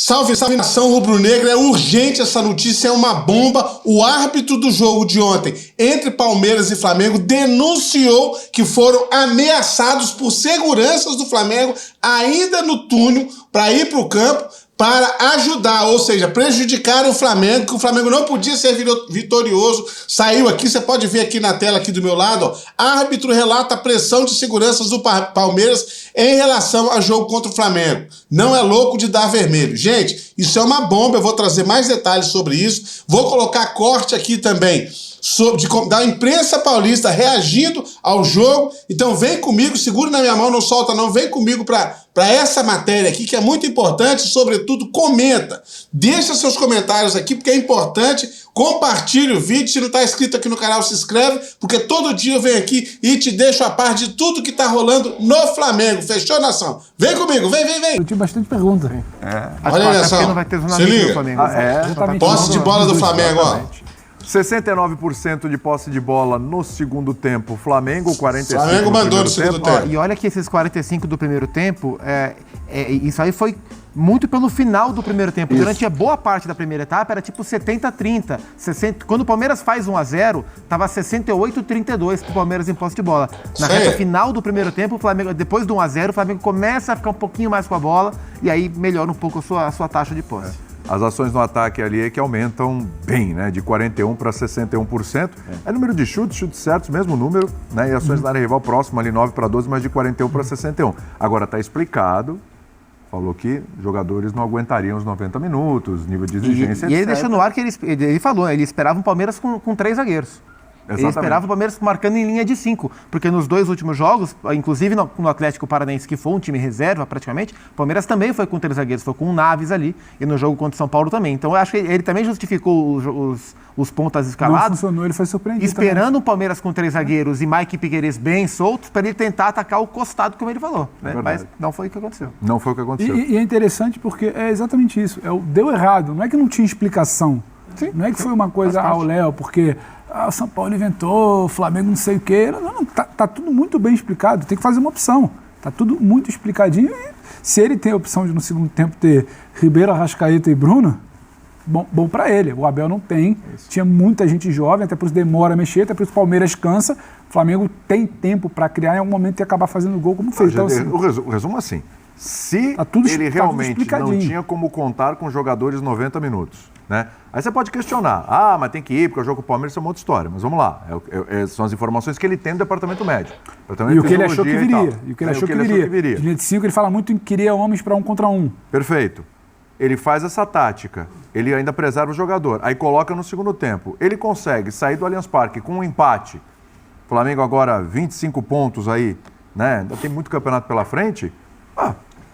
Salve, salve, nação rubro-negra, é urgente essa notícia, é uma bomba. O árbitro do jogo de ontem entre Palmeiras e Flamengo denunciou que foram ameaçados por seguranças do Flamengo ainda no túnel para ir para o campo para ajudar, ou seja, prejudicar o Flamengo, que o Flamengo não podia ser vitorioso. Saiu aqui, você pode ver aqui na tela aqui do meu lado, ó. Árbitro relata a pressão de seguranças do Palmeiras em relação ao jogo contra o Flamengo. Não é louco de dar vermelho. Gente, isso é uma bomba, eu vou trazer mais detalhes sobre isso. Vou colocar corte aqui também da imprensa paulista reagindo ao jogo. Então vem comigo, segura na minha mão, não solta não, vem comigo para essa matéria aqui que é muito importante. Sobretudo comenta, deixa seus comentários aqui porque é importante, compartilha o vídeo, se não está inscrito aqui no canal se inscreve, porque todo dia eu venho aqui e te deixo a par de tudo que está rolando no Flamengo. Fechou, nação? Vem comigo, vem. Eu tive bastante pergunta. Olha aí, nação, se liga, posse de bola do Flamengo, ó. 69% de posse de bola no segundo tempo, Flamengo 45% Flamengo mandou no segundo tempo. E olha que esses 45% do primeiro tempo, isso aí foi muito pelo final do primeiro tempo. Isso. Durante a boa parte da primeira etapa era tipo 70-30. Quando o Palmeiras faz 1-0, tava 68-32 pro Palmeiras em posse de bola. Na reta final do primeiro tempo, o Flamengo, depois do 1-0, o Flamengo começa a ficar um pouquinho mais com a bola e aí melhora um pouco a sua taxa de posse. As ações no ataque ali é que aumentam bem, né? De 41% para 61%. É número de chutes certos, mesmo número, né? E ações na área rival próximo ali, 9 para 12, mas de 41 para 61. Agora tá explicado, falou que jogadores não aguentariam os 90 minutos, nível de exigência, e ele deixou no ar que ele falou, ele esperava um Palmeiras com 3 zagueiros. Exatamente. Ele esperava o Palmeiras marcando em linha de 5, porque nos 2 últimos jogos, inclusive no Atlético Paranaense, que foi um time reserva praticamente, o Palmeiras também foi com 3 zagueiros, foi com um Naves ali, e no jogo contra o São Paulo também. Então eu acho que ele também justificou os pontas escalados. Não funcionou, ele foi surpreendido. Esperando o Palmeiras com 3 zagueiros e Mike Piquerez bem soltos, para ele tentar atacar o costado, como ele falou. Né? Mas não foi o que aconteceu. Não foi o que aconteceu. E é interessante porque é exatamente isso. Deu errado, não é que não tinha explicação. Sim, não é que foi uma coisa ao Léo, porque o São Paulo inventou, o Flamengo não sei o quê. Não, tá tudo muito bem explicado, tem que fazer uma opção. Tá tudo muito explicadinho. E se ele tem a opção de no segundo tempo ter Ribeiro, Arrascaeta e Bruno, bom para ele. O Abel não tem. Isso. Tinha muita gente jovem, até por isso demora a mexer, até por isso o Palmeiras cansa. O Flamengo tem tempo para criar, em algum momento e acabar fazendo gol como fez. Então, assim, o resumo assim, se ele realmente não tinha como contar com jogadores 90 minutos, né? Aí você pode questionar, mas tem que ir, porque o jogo com o Palmeiras é uma outra história. Mas vamos lá, são as informações que ele tem do departamento médico. E o que ele achou que viria. E o que ele achou que viria. De linha de 5, ele fala muito em que queria homens para 1 contra 1. Perfeito. Ele faz essa tática, ele ainda preserva o jogador, aí coloca no segundo tempo. Ele consegue sair do Allianz Parque com um empate. Flamengo agora 25 pontos aí, né? Ainda tem muito campeonato pela frente.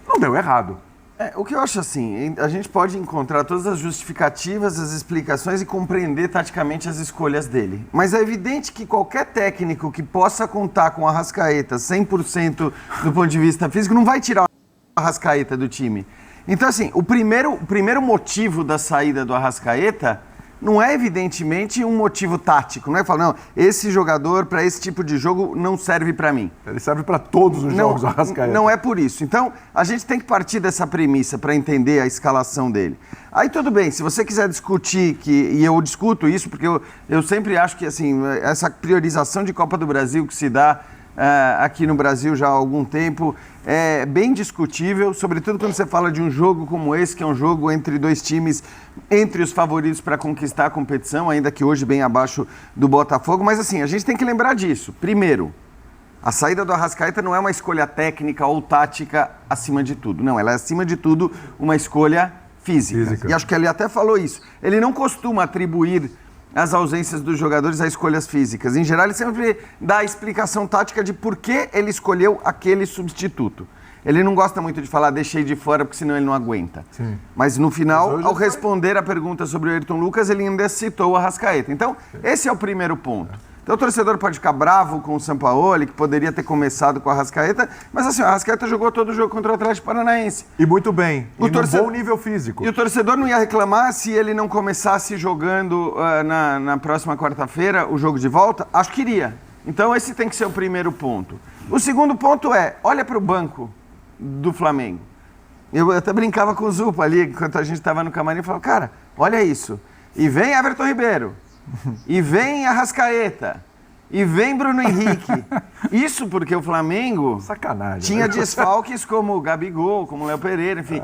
Não deu errado. O que eu acho assim, a gente pode encontrar todas as justificativas, as explicações e compreender taticamente as escolhas dele. Mas é evidente que qualquer técnico que possa contar com a Arrascaeta 100% do ponto de vista físico não vai tirar o Arrascaeta do time. Então, assim, o primeiro motivo da saída do Arrascaeta não é evidentemente um motivo tático. Não é falar, não, esse jogador para esse tipo de jogo não serve para mim. Ele serve para todos os jogos, o Arrascaeta. Não é por isso. Então, a gente tem que partir dessa premissa para entender a escalação dele. Aí tudo bem, se você quiser discutir, e eu discuto isso, porque eu sempre acho que assim, essa priorização de Copa do Brasil que se dá aqui no Brasil já há algum tempo é bem discutível, sobretudo quando você fala de um jogo como esse, que é um jogo entre 2 times, entre os favoritos para conquistar a competição, ainda que hoje bem abaixo do Botafogo. Mas assim, a gente tem que lembrar disso. Primeiro, a saída do Arrascaeta não é uma escolha técnica ou tática acima de tudo. Não, ela é acima de tudo uma escolha física. E acho que ele até falou isso. Ele não costuma atribuir as ausências dos jogadores a escolhas físicas. Em geral, ele sempre dá a explicação tática de por que ele escolheu aquele substituto. Ele não gosta muito de falar, deixei de fora, porque senão ele não aguenta. Sim. Mas no final, ao responder a pergunta sobre o Ayrton Lucas, ele ainda citou o Arrascaeta. Então, esse é o primeiro ponto. Então o torcedor pode ficar bravo com o Sampaoli, que poderia ter começado com o Arrascaeta, mas assim, o Arrascaeta jogou todo o jogo contra o Atlético Paranaense. E muito bem, e num bom nível físico. E o torcedor não ia reclamar se ele não começasse jogando na próxima quarta-feira o jogo de volta? Acho que iria. Então esse tem que ser o primeiro ponto. O segundo ponto é, olha para o banco do Flamengo. Eu até brincava com o Zupa ali, enquanto a gente estava no camarim, e falava, cara, olha isso. E vem Everton Ribeiro, e vem Arrascaeta, e vem Bruno Henrique. Isso porque o Flamengo Sacanagem, tinha né? desfalques como o Gabigol, como o Léo Pereira, enfim,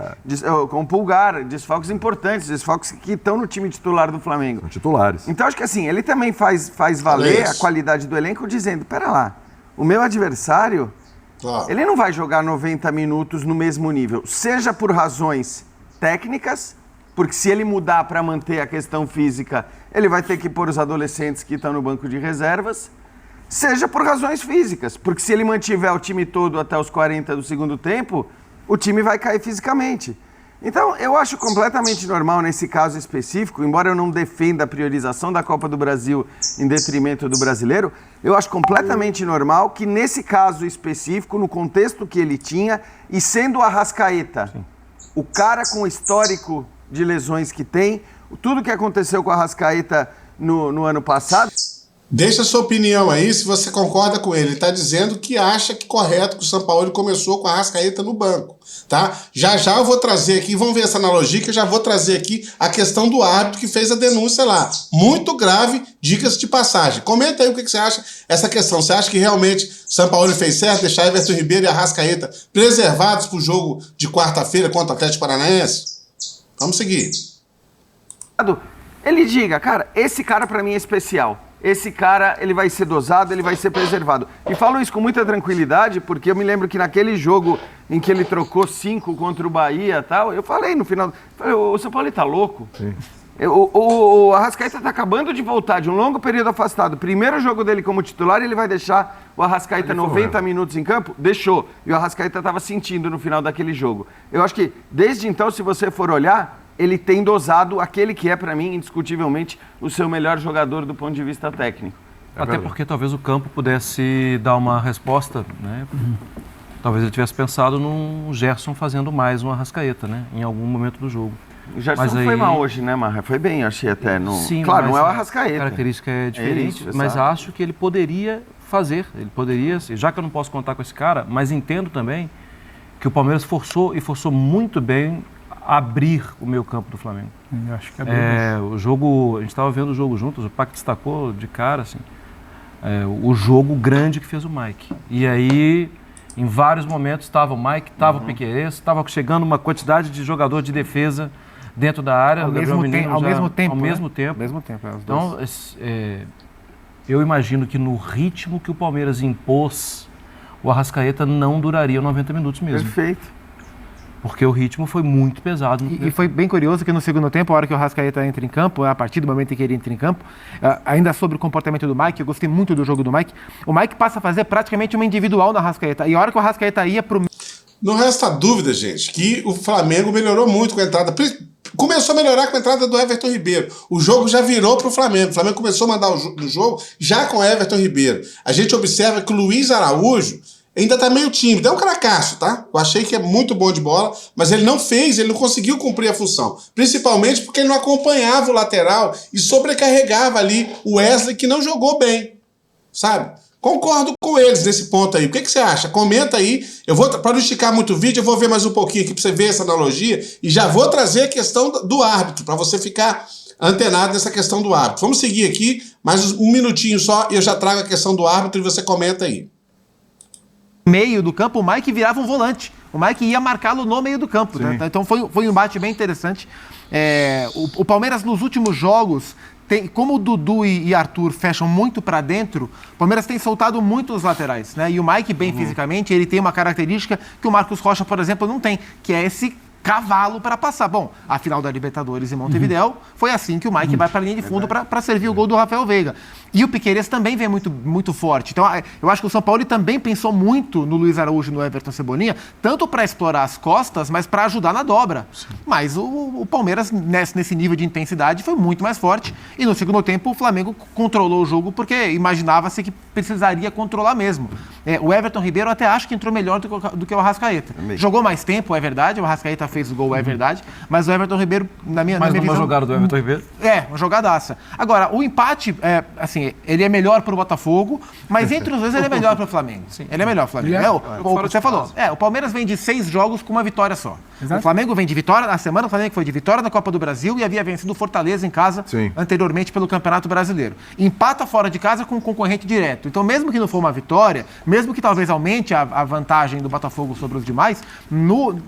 como o Pulgar, desfalques importantes, desfalques que estão no time titular do Flamengo. São titulares. Então acho que assim, ele também faz valer a qualidade do elenco dizendo, pera lá, o meu adversário, ele não vai jogar 90 minutos no mesmo nível, seja por razões técnicas, porque se ele mudar para manter a questão física, ele vai ter que pôr os adolescentes que estão no banco de reservas, seja por razões físicas, porque se ele mantiver o time todo até os 40 do segundo tempo, o time vai cair fisicamente. Então, eu acho completamente normal nesse caso específico, embora eu não defenda a priorização da Copa do Brasil em detrimento do brasileiro, eu acho completamente normal que nesse caso específico, no contexto que ele tinha, e sendo o Arrascaeta, o cara com o histórico de lesões que tem, tudo que aconteceu com o Arrascaeta no ano passado. Deixa a sua opinião aí, se você concorda com ele. Ele está dizendo que acha que correto que o Sampaoli começou com a Arrascaeta no banco, tá? Já eu vou trazer aqui, vamos ver essa analogia, que eu já vou trazer aqui a questão do árbitro que fez a denúncia lá. Muito grave, dicas de passagem. Comenta aí o que você acha essa questão. Você acha que realmente o Sampaoli fez certo deixar Everton Ribeiro e Arrascaeta preservados para o jogo de quarta-feira contra o Atlético Paranaense? Vamos seguir. Ele diga, cara, esse cara para mim é especial. Esse cara, ele vai ser dosado, ele vai ser preservado. E falo isso com muita tranquilidade, porque eu me lembro que naquele jogo em que ele trocou 5 contra o Bahia e tal, eu falei no final, o São Paulo tá louco. Sim. O Arrascaeta tá acabando de voltar de um longo período afastado. Primeiro jogo dele como titular, ele vai deixar o Arrascaeta 90 minutos em campo? Deixou. E o Arrascaeta estava sentindo no final daquele jogo. Eu acho que, desde então, se você for olhar, ele tem dosado aquele que é, para mim, indiscutivelmente, o seu melhor jogador do ponto de vista técnico. Até porque talvez o campo pudesse dar uma resposta, né? Talvez ele tivesse pensado no Gerson fazendo mais um Arrascaeta, né? Em algum momento do jogo. O Gerson não foi mal hoje, né, Marra? Foi bem, achei até. No... Sim, claro, não é o Arrascaeta. A característica é diferente, isso, mas exato. acho que ele poderia fazer. Ele poderia, já que eu não posso contar com esse cara, mas entendo também que o Palmeiras forçou muito bem abrir o meio campo do Flamengo. Eu acho que abriu. O jogo, a gente estava vendo o jogo juntos, o Pac destacou de cara, assim, o jogo grande que fez o Mike. E aí, em vários momentos, estava o Mike, estava o Piquerez, estava chegando uma quantidade de jogador de defesa dentro da área. Ao mesmo tempo. Então, eu imagino que no ritmo que o Palmeiras impôs, o Arrascaeta não duraria 90 minutos mesmo. Perfeito. Porque o ritmo foi muito pesado. E foi bem curioso que no segundo tempo, a hora que o Arrascaeta entra em campo, a partir do momento em que ele entra em campo, ainda sobre o comportamento do Mike, eu gostei muito do jogo do Mike, o Mike passa a fazer praticamente uma individual na Arrascaeta. E a hora que o Arrascaeta ia pro... Não resta dúvida, gente, que o Flamengo melhorou muito com a entrada. Começou a melhorar com a entrada do Everton Ribeiro. O jogo já virou pro Flamengo. O Flamengo começou a mandar o jogo já com o Everton Ribeiro. A gente observa que o Luiz Araújo ainda tá meio tímido. É um cracaço, tá? Eu achei que é muito bom de bola, mas ele não conseguiu cumprir a função. Principalmente porque ele não acompanhava o lateral e sobrecarregava ali o Wesley, que não jogou bem, sabe? Concordo com eles nesse ponto aí. O que você acha? Comenta aí. Para não esticar muito o vídeo, eu vou ver mais um pouquinho aqui para você ver essa analogia e já vou trazer a questão do árbitro, para você ficar antenado nessa questão do árbitro. Vamos seguir aqui, mais um minutinho só, e eu já trago a questão do árbitro e você comenta aí. Meio do campo, o Mike virava um volante. O Mike ia marcá-lo no meio do campo. Né? Então foi um embate bem interessante. O Palmeiras, nos últimos jogos, como o Dudu e Arthur fecham muito para dentro, o Palmeiras tem soltado muito os laterais. Né? E o Mike, bem fisicamente, ele tem uma característica que o Marcos Rocha, por exemplo, não tem, que é esse cavalo para passar. Bom, a final da Libertadores em Montevidéu foi assim que o Mike vai para a linha de fundo para servir o gol do Rafael Veiga. E o Piquerez também vem muito, muito forte. Então, eu acho que o São Paulo também pensou muito no Luiz Araújo e no Everton Cebolinha, tanto para explorar as costas, mas para ajudar na dobra. Sim. Mas o Palmeiras, nesse nível de intensidade, foi muito mais forte. E no segundo tempo, o Flamengo controlou o jogo porque imaginava-se que precisaria controlar mesmo. O Everton Ribeiro até acho que entrou melhor do que o Arrascaeta. Jogou mais tempo, é verdade. O Arrascaeta fez o gol, é verdade. Mas o Everton Ribeiro, na minha visão... uma jogada do Everton Ribeiro? Uma jogadaça. Agora, o empate, assim, ele é melhor para o Botafogo, mas entre os dois ele é melhor para o Flamengo. Sim. Ele é melhor para o Flamengo. Você falou, o Palmeiras vem de 6 jogos com uma vitória só. Exato. O Flamengo vem de vitória, na semana o Flamengo foi de vitória na Copa do Brasil e havia vencido o Fortaleza em casa anteriormente pelo Campeonato Brasileiro. Empata fora de casa com um concorrente direto. Então, mesmo que não for uma vitória, mesmo que talvez aumente a vantagem do Botafogo sobre os demais,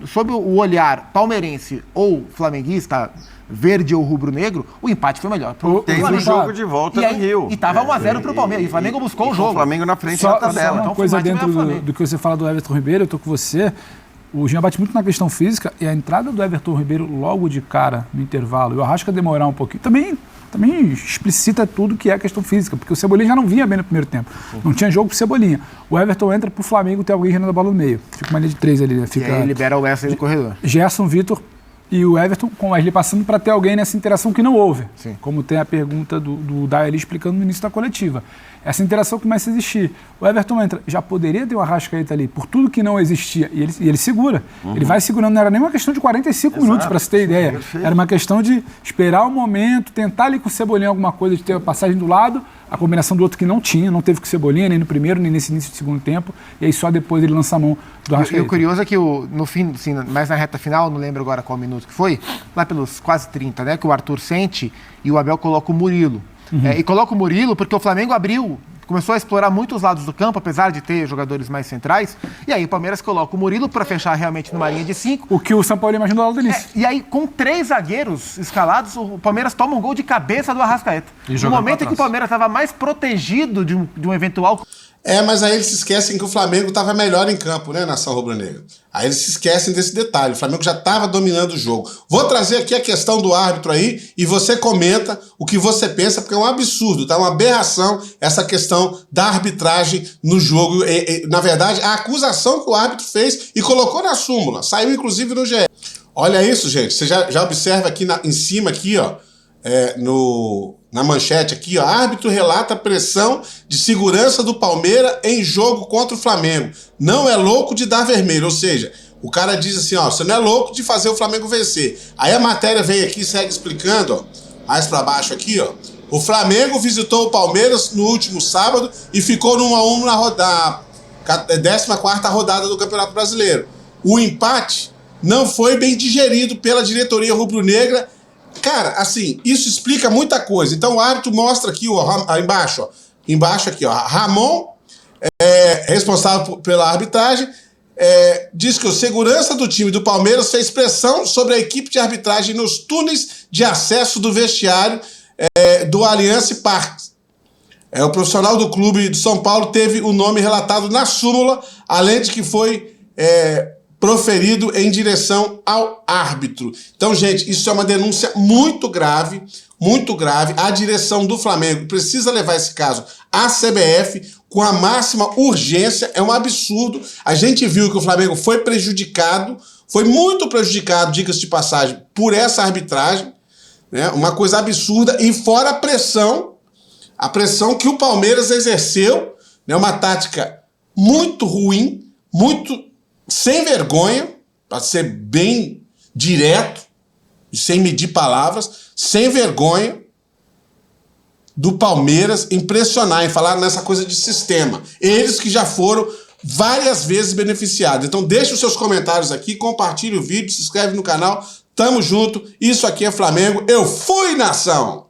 sob o olhar palmeirense ou flamenguista, verde ou rubro-negro, o empate foi melhor. Tem um jogo de volta no Rio. E tava 1x0 pro Palmeiras. E o Flamengo buscou o jogo. O Flamengo na frente Só da tabela. uma Então, coisa foi mais dentro Flamengo. do que você fala do Everton Ribeiro, eu tô com você. O Jean bate muito na questão física e a entrada do Everton Ribeiro logo de cara no intervalo, e o Arrasca demorar um pouquinho, também explicita tudo que é a questão física, porque o Cebolinha já não vinha bem no primeiro tempo. Não tinha jogo pro Cebolinha. O Everton entra pro Flamengo, tem alguém girando a bola no meio. Fica uma linha de 3 ali, né? E aí libera o Wesley no corredor. Gerson, Vitor e o Everton com o Wesley passando para ter alguém nessa interação que não houve. Sim. Como Tem a pergunta do Dai ali explicando no início da coletiva. Essa interação começa a existir. O Everton entra, já poderia ter o Arrascaeta ali, por tudo que não existia, e ele segura. Ele vai segurando, não era nem uma questão de 45 minutos, para você ter ideia. Perfeito. Era uma questão de esperar o momento, tentar ali com o Cebolinha alguma coisa, de ter a passagem do lado, a combinação do outro que não teve com o Cebolinha, nem no primeiro, nem nesse início do segundo tempo, e aí só depois ele lança a mão do E Arrascaeta. o curioso é que no fim, assim, mais na reta final, não lembro agora qual minuto que foi, lá pelos quase 30, né, que o Arthur sente e o Abel coloca o Murilo. E coloca o Murilo porque o Flamengo começou a explorar muitos lados do campo, apesar de ter jogadores mais centrais, e aí o Palmeiras coloca o Murilo para fechar realmente numa linha de 5. O que o São Paulo imaginou lá do início. E aí, com 3 zagueiros escalados, o Palmeiras toma um gol de cabeça do Arrascaeta. E No jogando momento pra em que o trás. Palmeiras estava mais protegido de um eventual... Mas aí eles se esquecem que o Flamengo estava melhor em campo, né, nação rubro-negra. Aí eles se esquecem desse detalhe. O Flamengo já estava dominando o jogo. Vou trazer aqui a questão do árbitro aí e você comenta o que você pensa, porque é um absurdo, tá? Uma aberração essa questão da arbitragem no jogo. Na verdade, a acusação que o árbitro fez e colocou na súmula. Saiu, inclusive, no GE. Olha isso, gente. Você já observa aqui em cima, aqui, ó, na manchete aqui, ó, árbitro relata pressão de segurança do Palmeiras em jogo contra o Flamengo. Não é louco de dar vermelho, ou seja, o cara diz assim, ó, você não é louco de fazer o Flamengo vencer. Aí a matéria vem aqui e segue explicando, ó, mais pra baixo aqui, ó. O Flamengo visitou o Palmeiras no último sábado e ficou no 1-1 na 14ª rodada do Campeonato Brasileiro. O empate não foi bem digerido pela diretoria rubro-negra. Cara, assim, isso explica muita coisa. Então o árbitro mostra aqui, ó, embaixo aqui, ó, Ramon, responsável pela arbitragem, diz que o segurança do time do Palmeiras fez pressão sobre a equipe de arbitragem nos túneis de acesso do vestiário do Allianz Parque. O profissional do clube de São Paulo teve o nome relatado na súmula, além de que foi proferido em direção ao árbitro. Então, gente, isso é uma denúncia muito grave, muito grave. A direção do Flamengo precisa levar esse caso à CBF com a máxima urgência. É um absurdo. A gente viu que o Flamengo foi prejudicado, foi muito prejudicado, diga-se de passagem, por essa arbitragem, né? Uma coisa absurda. E fora a pressão que o Palmeiras exerceu, né? Uma tática muito ruim, muito sem vergonha, para ser bem direto, sem medir palavras, sem vergonha do Palmeiras em pressionar, em falar nessa coisa de sistema. Eles que já foram várias vezes beneficiados. Então deixa os seus comentários aqui, compartilhe o vídeo, se inscreve no canal. Tamo junto, isso aqui é Flamengo. Eu fui, nação!